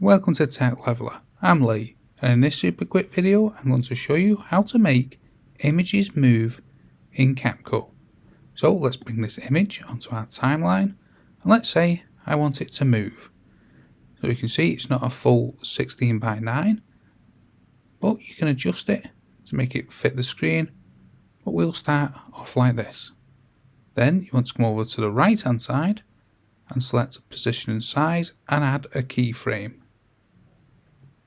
Welcome to Tech Leveler. I'm Lee, and in this super quick video I'm going to show you how to make images move in CapCut. So let's bring this image onto our timeline, and let's say I want it to move. So you can see it's not a full 16 by 9, but you can adjust it to make it fit the screen. But we'll start off like this. Then you want to come over to the right hand side and select position and size and add a keyframe.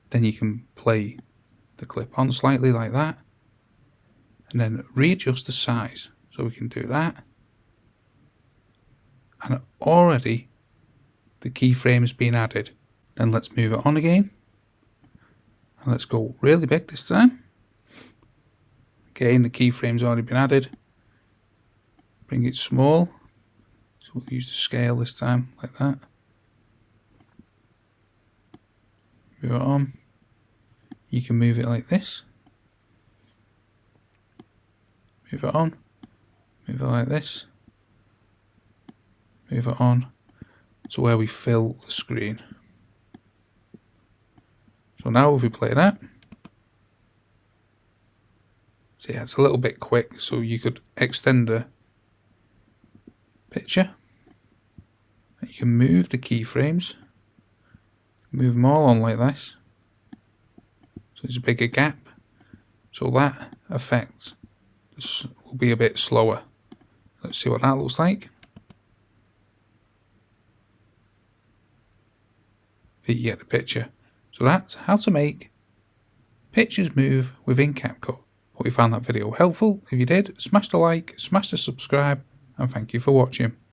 Then you can play the clip on slightly like that and then readjust the size. So we can do that, and already the keyframe has been added. Then let's move it on again and let's go really big this time. Again, the keyframe's already been added. Bring it small, so we'll use the scale this time like that. Move it on. You can move it like this. Move it on. Move it like this. Move it on to where we fill the screen. So now if we play that, so yeah, it's a little bit quick, so you could extend the picture. You can move the keyframes, move them all on like this, so there's a bigger gap, so that effect will be a bit slower. Let's see what that looks like. There you get the picture. So that's how to make pictures move within CapCut. Hope you found that video helpful. If you did, smash the like, smash the subscribe, and thank you for watching.